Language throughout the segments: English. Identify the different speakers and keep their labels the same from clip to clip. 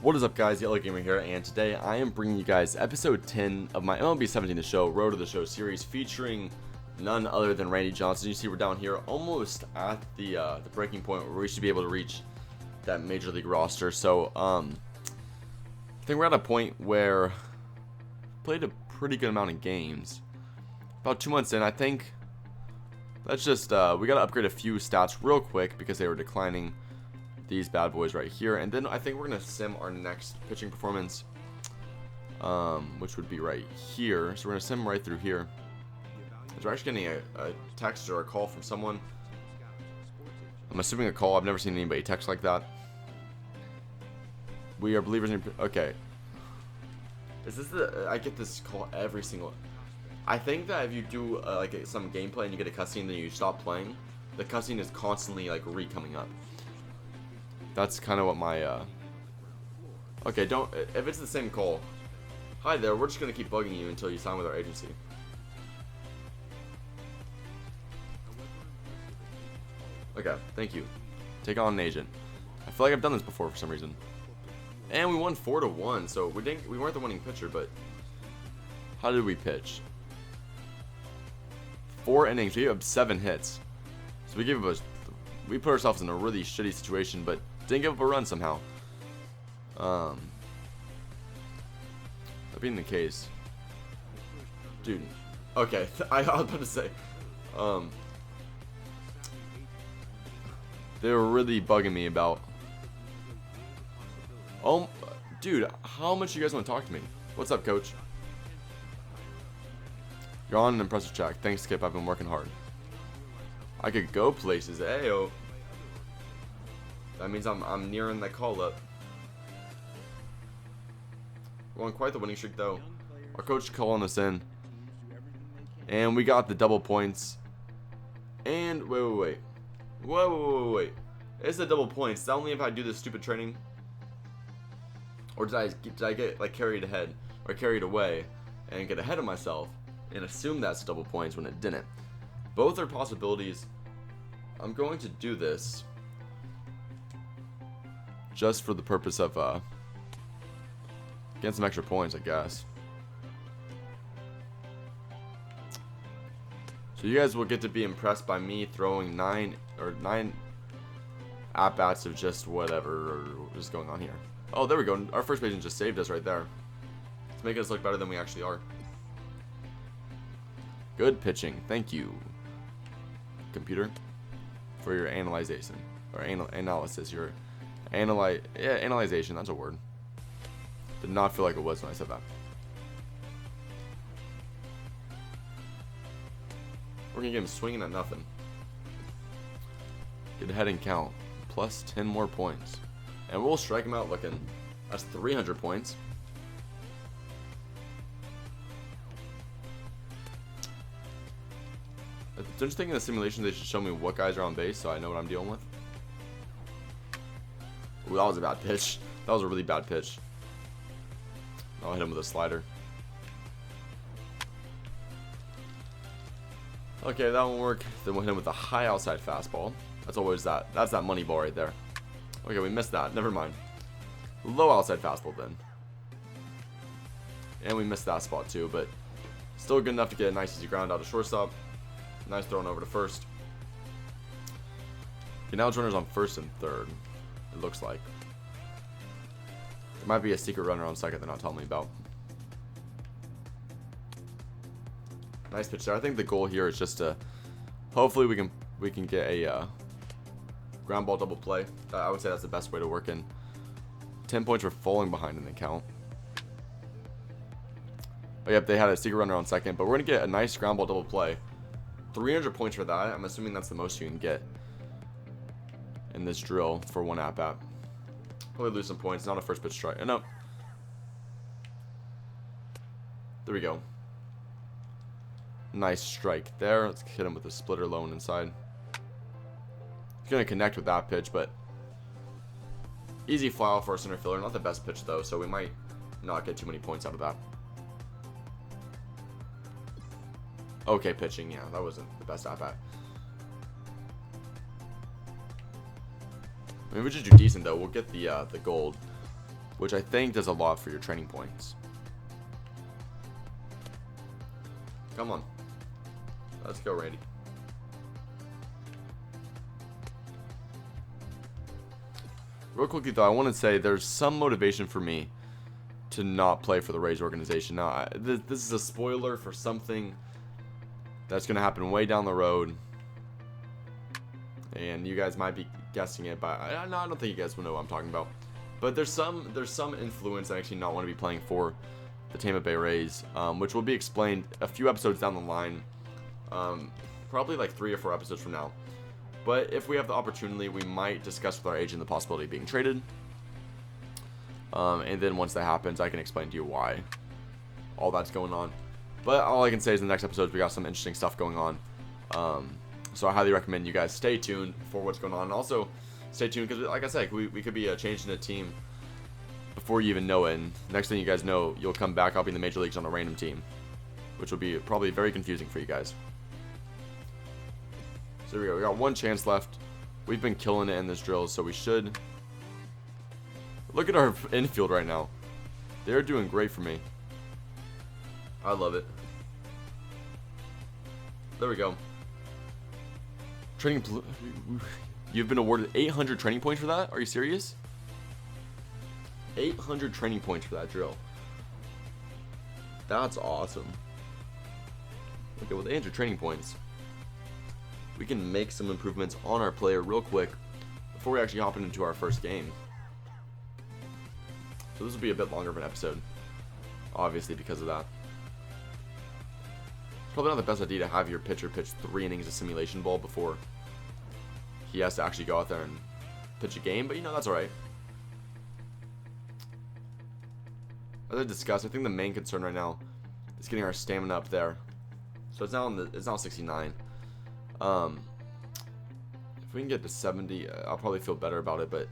Speaker 1: What is up, guys? Yellow Gamer here, and today I am bringing you guys episode 10 of my MLB 17 The Show, Road to the Show series, featuring none other than Randy Johnson. You see we're down here almost at the breaking point where we should be able to reach that Major League roster. So, I think we're at a point where played a pretty good amount of games. About 2 months in, I think. Let's just, we gotta upgrade a few stats real quick because they were declining. These bad boys right here, and then I think we're gonna sim our next pitching performance, which would be right here. So we're gonna sim right through here. We're actually getting a text or a call from someone. I'm assuming a call. I've never seen anybody text like that. We are believers in. Okay. Is this the? I get this call every single. I think that if you do like some gameplay and you get a cutscene, and then you stop playing, the cutscene is constantly like coming up. That's kind of what my, okay, don't, if it's the same call, hi there, we're just going to keep bugging you until you sign with our agency. Okay, thank you. Take on an agent. I feel like I've done this before for some reason. And we won 4-1, so we weren't the winning pitcher, but how did we pitch? 4 innings, we have 7 hits. So we put ourselves in a really shitty situation, but didn't give up a run somehow. That being the case, dude. Okay, I was about to say, they were really bugging me about. Oh, dude, how much you guys want to talk to me? What's up, coach? You're on an impressive track. Thanks, Skip. I've been working hard. I could go places. Ayo. That means I'm nearing that call up. We're on quite the winning streak though. Our coach calling us in. And we got the double points. And wait. Wait. It's the double points. Is that only if I do this stupid training? Or did I get like carried ahead or carried away and get ahead of myself and assume that's double points when it didn't? Both are possibilities. I'm going to do this just for the purpose of getting some extra points, I guess. So you guys will get to be impressed by me throwing 9 at-bats of just whatever is going on here. Oh, there we go. Our first baseman just saved us right there. It's making us look better than we actually are. Good pitching. Thank you, computer, for your analyzation or analysis. Your analyzation. That's a word. Did not feel like it was when I said that. We're gonna get him swinging at nothing. Get ahead and count. Plus 10 more points, and we'll strike him out looking. That's 300 points. Don't you think in the simulation they should show me what guys are on base so I know what I'm dealing with? Ooh, that was a bad pitch. That was a really bad pitch. I'll hit him with a slider. Okay, that won't work. Then we'll hit him with a high outside fastball. That's always that. That's that money ball right there. Okay, we missed that. Never mind. Low outside fastball then. And we missed that spot too, but still good enough to get a nice easy ground out to shortstop. Nice throwing over to first. Okay, now it's runners on first and third. It looks like. There might be a secret runner on second they're not telling me about. Nice pitch there. I think the goal here is just to hopefully we can get a ground ball double play. I would say that's the best way to work in. 10 points for falling behind in the count. Oh, yep, they had a secret runner on second, but we're gonna get a nice ground ball double play. 300 points for that. I'm assuming that's the most you can get in this drill for one at-bat. Probably lose some points. Not a first pitch strike. No. There we go. Nice strike there. Let's hit him with a splitter low and inside. He's going to connect with that pitch, but easy fly off for a center fielder. Not the best pitch, though, so we might not get too many points out of that. Okay, pitching. Yeah, that wasn't the best at-bat. Maybe we just do decent though. We'll get the gold. which I think does a lot for your training points. Come on. Let's go, Randy. Real quickly, though, I want to say there's some motivation for me to not play for the Rays organization. Now, this is a spoiler for something that's going to happen way down the road. And you guys might be guessing it, but I don't think you guys will know what I'm talking about. But there's some influence I actually not want to be playing for the Tampa Bay Rays, which will be explained a few episodes down the line, probably like 3 or 4 episodes from now. But if we have the opportunity, we might discuss with our agent the possibility of being traded. And then once that happens, I can explain to you why all that's going on. But all I can say is in the next episodes, we got some interesting stuff going on. So I highly recommend you guys stay tuned for what's going on. And also, stay tuned because, like I said, we could be changing the team before you even know it. And next thing you guys know, you'll come back up in the major leagues on a random team, which will be probably very confusing for you guys. So there we go. We got 1 chance left. We've been killing it in this drill, so we should. Look at our infield right now. They're doing great for me. I love it. There we go. You've been awarded 800 training points for that? Are you serious? 800 training points for that drill. That's awesome. Okay, with 800 training points, we can make some improvements on our player real quick before we actually hop into our first game. So this will be a bit longer of an episode, obviously because of that. It's probably not the best idea to have your pitcher pitch 3 innings of simulation ball before he has to actually go out there and pitch a game, but you know, that's alright. As I discussed, I think the main concern right now is getting our stamina up there. So it's now 69. If we can get to 70, I'll probably feel better about it, but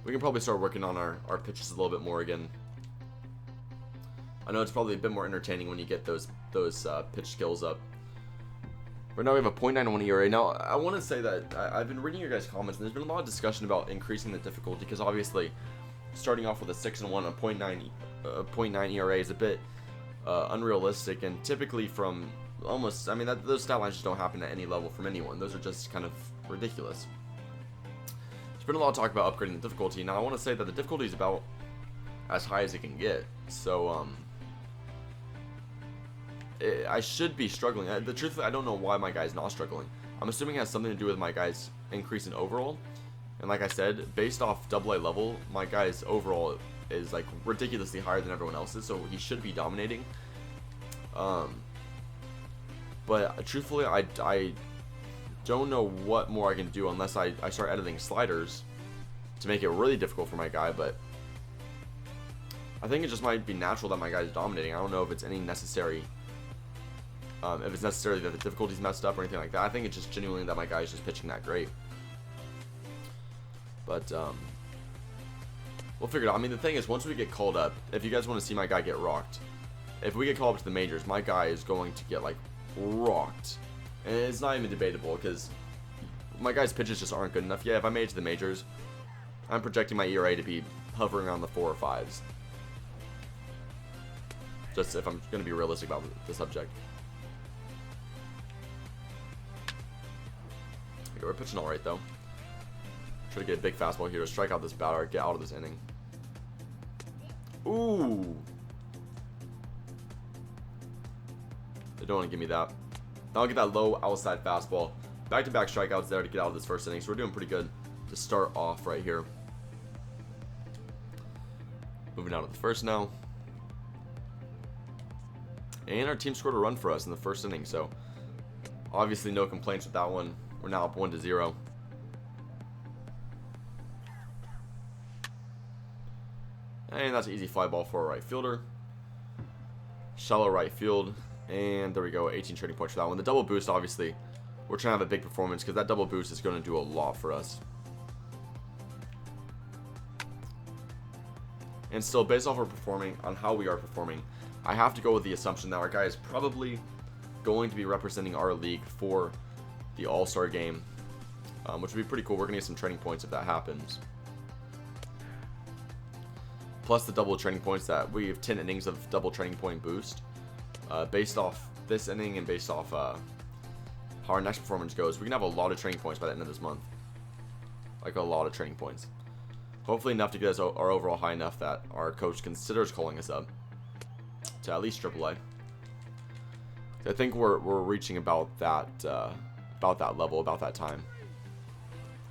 Speaker 1: we can probably start working on our pitches a little bit more again. I know it's probably a bit more entertaining when you get those pitch skills up. Right now we have a .91 ERA. Now, I want to say that I've been reading your guys' comments, and there's been a lot of discussion about increasing the difficulty, because obviously starting off with a 6-1 and a .9 ERA is a bit unrealistic, and typically from almost, I mean, those stat lines just don't happen at any level from anyone. Those are just kind of ridiculous. There's been a lot of talk about upgrading the difficulty. Now, I want to say that the difficulty is about as high as it can get. So, I should be struggling. The truth, I don't know why my guy's not struggling. I'm assuming it has something to do with my guy's increase in overall. And like I said, based off AA level, my guy's overall is like ridiculously higher than everyone else's, so he should be dominating. But truthfully, I don't know what more I can do unless I start editing sliders to make it really difficult for my guy. But I think it just might be natural that my guy's dominating. I don't know if it's any necessary. If it's necessarily that the difficulty's messed up or anything like that. I think it's just genuinely that my guy's just pitching that great. But we'll figure it out. I mean, the thing is, once we get called up, if you guys want to see my guy get rocked, if we get called up to the majors, my guy is going to get like rocked, and it's not even debatable because my guy's pitches just aren't good enough. Yeah, if I made it to the majors, I'm projecting my ERA to be hovering around the 4 or 5s. Just if I'm going to be realistic about the subject. Okay, we're pitching all right though. Try to get a big fastball here to strike out this batter, get out of this inning. Ooh. They don't want to give me that. I'll get that low outside fastball. Back-to-back strikeouts there to get out of this first inning. So we're doing pretty good to start off right here. Moving on to the first now. And our team scored a run for us in the first inning. So obviously no complaints with that one. We're now up 1-0. And that's an easy fly ball for a right fielder. Shallow right field. And there we go, 18 trading points for that one. The double boost, obviously, we're trying to have a big performance because that double boost is going to do a lot for us. And still, based off on how we are performing, I have to go with the assumption that our guy is probably going to be representing our league for the All-Star game, which would be pretty cool. We're going to get some training points if that happens. plus the double training points that we have 10 innings of double training point boost. Based off this inning and based off how our next performance goes, we can have a lot of training points by the end of this month. Like a lot of training points. Hopefully enough to get us our overall high enough that our coach considers calling us up to at least AAA. I think we're reaching about that level, about that time.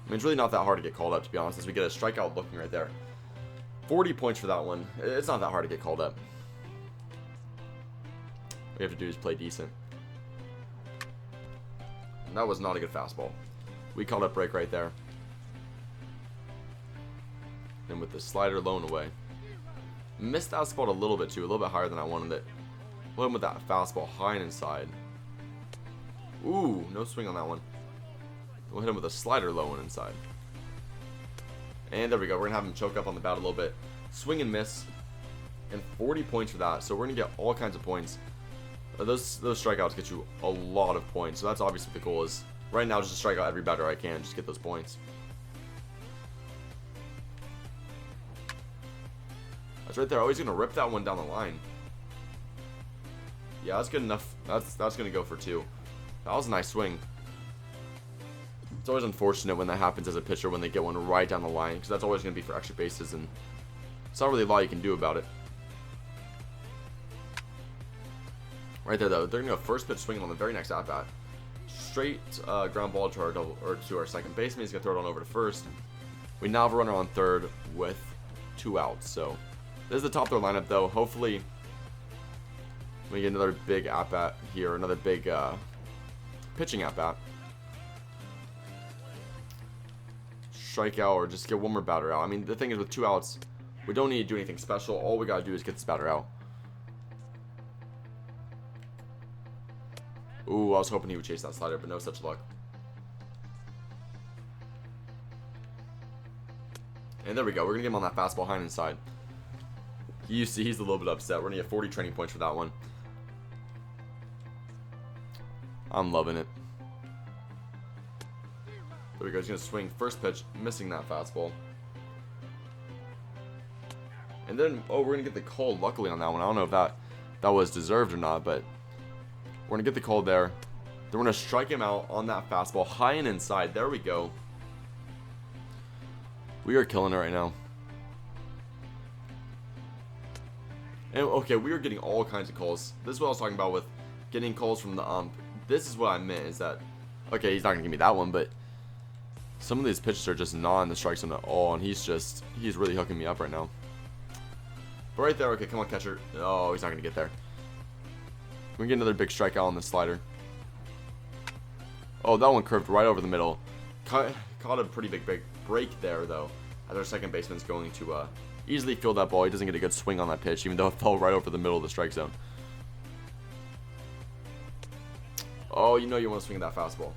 Speaker 1: I mean, it's really not that hard to get called up, to be honest, as we get a strikeout looking right there. 40 points for that one. It's not that hard to get called up. All we have to do is play decent. And that was not a good fastball. We called up break right there. And with the slider low and away. Missed that spot a little bit too, a little bit higher than I wanted it. Hit him with that fastball high and inside. Ooh, no swing on that one. We'll hit him with a slider low and inside. And there we go. We're going to have him choke up on the bat a little bit. Swing and miss. And 40 points for that. So we're going to get all kinds of points. Those strikeouts get you a lot of points. So that's obviously the goal is right now just to strike out every batter I can. Just get those points. That's right there. Oh, he's going to rip that one down the line. Yeah, that's good enough. That's going to go for 2. That was a nice swing. It's always unfortunate when that happens as a pitcher when they get one right down the line, because that's always going to be for extra bases, and it's not really a lot you can do about it. Right there, though, they're going to go first pitch swinging on the very next at-bat. Straight ground ball to our second baseman. He's going to throw it on over to first. We now have a runner on third with 2 outs. So this is the top of their lineup, though. Hopefully we get another big at-bat here, another big pitching at-bat. Strikeout or just get one more batter out. I mean, the thing is with 2 outs, we don't need to do anything special. All we got to do is get this batter out. Ooh, I was hoping he would chase that slider, but no such luck. And there we go. We're going to get him on that fastball high and inside. You see, he's a little bit upset. We're going to get 40 training points for that one. I'm loving it. There we go. He's going to swing first pitch, missing that fastball. And then, oh, we're going to get the call luckily on that one. I don't know if that was deserved or not, but we're going to get the call there. Then we're going to strike him out on that fastball high and inside. There we go. We are killing it right now. And okay, we are getting all kinds of calls. This is what I was talking about with getting calls from the ump. This is what I meant is that, okay, he's not going to give me that one, but some of these pitches are just not in the strike zone at all, and he's really hooking me up right now. But right there, okay, come on, catcher. Oh, he's not going to get there. We're going to get another big strikeout on the slider. Oh, that one curved right over the middle. Caught a pretty big break there, though, as our second baseman's going to easily field that ball. He doesn't get a good swing on that pitch, even though it fell right over the middle of the strike zone. Oh, you know you want to swing that fastball.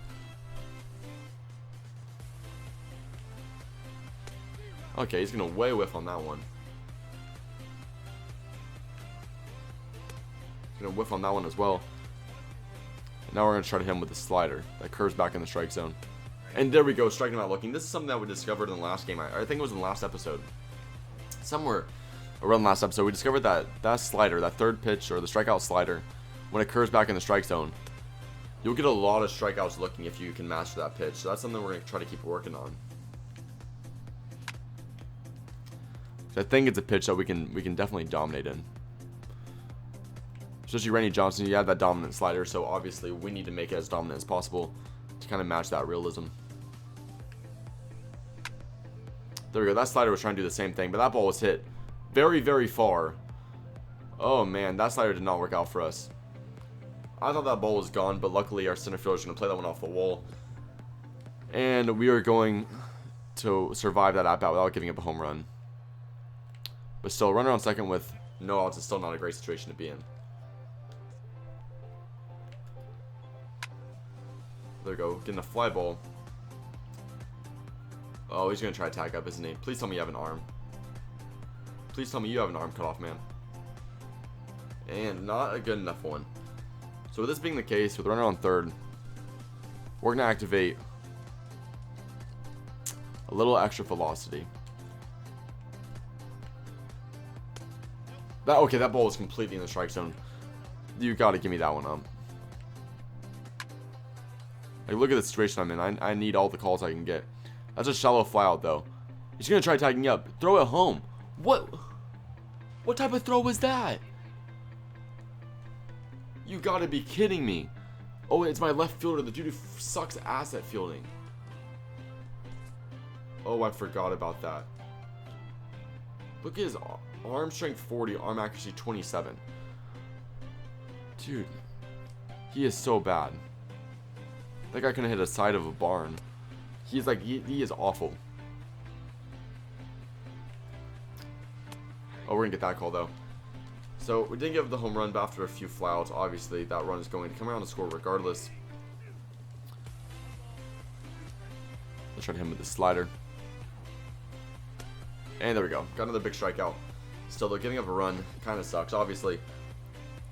Speaker 1: Okay, he's going to way whiff on that one. He's going to whiff on that one as well. And now we're going to try to hit him with the slider that curves back in the strike zone. And there we go, striking him out looking. This is something that we discovered in the last game. I think it was in the last episode. Somewhere around the last episode, we discovered that slider, that third pitch, or the strikeout slider, when it curves back in the strike zone, you'll get a lot of strikeouts looking if you can master that pitch. So that's something we're going to try to keep working on. So I think it's a pitch that we can definitely dominate in. Especially Randy Johnson, you have that dominant slider, so obviously we need to make it as dominant as possible to kind of match that realism. There we go. That slider was trying to do the same thing, but that ball was hit very, very far. Oh man, that slider did not work out for us. I thought that ball was gone, but luckily our center fielder is going to play that one off the wall. And we are going to survive that at-bat without giving up a home run. But still, runner on second with no outs is still not a great situation to be in. There we go, getting a fly ball. Oh, he's going to try to tag up, isn't he? Please tell me you have an arm. Please tell me you have an arm cut off, man. And not a good enough one. So with this being the case, with the runner on third, we're going to activate a little extra velocity. Okay, that ball was completely in the strike zone. You gotta give me that one. Like, look at the situation I'm in. I need all the calls I can get. That's a shallow fly out, though. He's gonna try tagging up. Throw it home. What type of throw was that? You gotta be kidding me. Oh, it's my left fielder. The dude who sucks ass at fielding. Oh, I forgot about that. Look at his arm strength 40, arm accuracy 27. Dude, he is so bad. That guy couldn't hit a side of a barn. He's like, he is awful. Oh, we're gonna get that call though. So we didn't give the home run, but after a few flyouts, obviously that run is going to come around and score regardless. Let's try to hit him with the slider. And there we go. Got another big strikeout. Still, though, giving up a run kind of sucks. Obviously,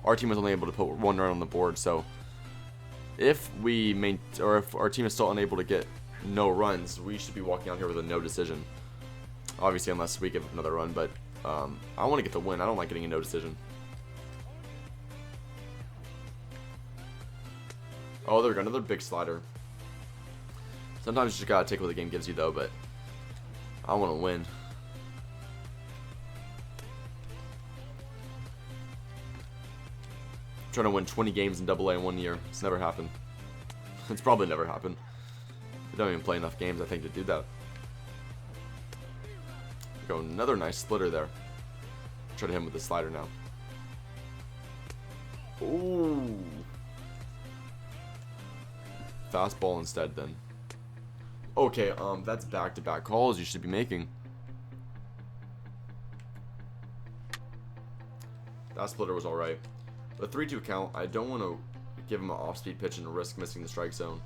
Speaker 1: our team was only able to put one run on the board. So, if our team is still unable to get no runs, we should be walking out here with a no decision. Obviously, unless we give up another run. But I want to get the win. I don't like getting a no decision. Oh, there we go. Another big slider. Sometimes you just gotta take what the game gives you, though. But I want to win. Trying to win 20 games in AA in 1 year. It's never happened. It's probably never happened. We don't even play enough games, I think, to do that. Go another nice splitter there. Try to hit him with the slider now. Ooh. Fastball instead then. Okay, that's back-to-back calls you should be making. That splitter was alright. The 3-2 count, I don't want to give him an off-speed pitch and risk missing the strike zone.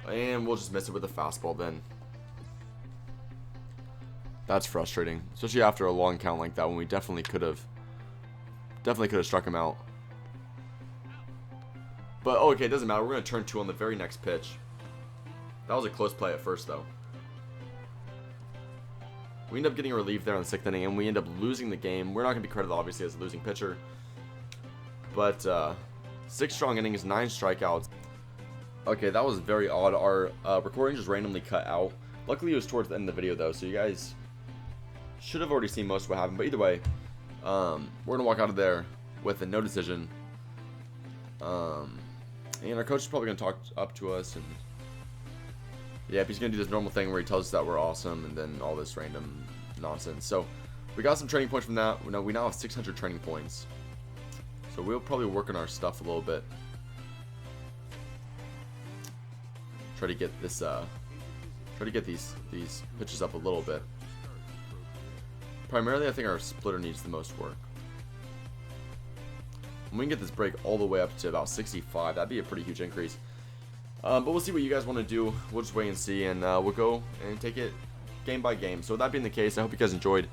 Speaker 1: And we'll just miss it with a fastball then. That's frustrating, especially after a long count like that when we definitely could have struck him out. But okay, it doesn't matter. We're going to turn 2 on the very next pitch. That was a close play at first though. We end up getting a relief there in the 6th inning and we end up losing the game. We're not going to be credited obviously as a losing pitcher. But 6 strong innings, 9 strikeouts. Okay, that was very odd. Our recording just randomly cut out. Luckily, it was towards the end of the video, though, so you guys should have already seen most of what happened. But either way, we're going to walk out of there with a no decision. And our coach is probably going to talk up to us. And yeah, he's going to do this normal thing where he tells us that we're awesome and then all this random nonsense. So we got some training points from that. We now have 600 training points. So we'll probably work on our stuff a little bit. Try to get this, these pitches up a little bit. Primarily, I think our splitter needs the most work. When we can get this break all the way up to about 65, that'd be a pretty huge increase. But we'll see what you guys want to do. We'll just wait and see, and we'll go and take it game by game. So with that being the case, I hope you guys enjoyed.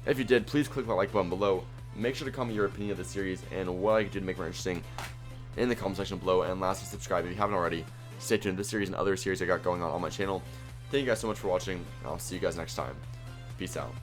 Speaker 1: If you did, please click that like button below. Make sure to comment your opinion of the series and what I could do to make it more interesting in the comment section below. And lastly, subscribe if you haven't already. Stay tuned to this series and other series I got going on my channel. Thank you guys so much for watching, and I'll see you guys next time. Peace out.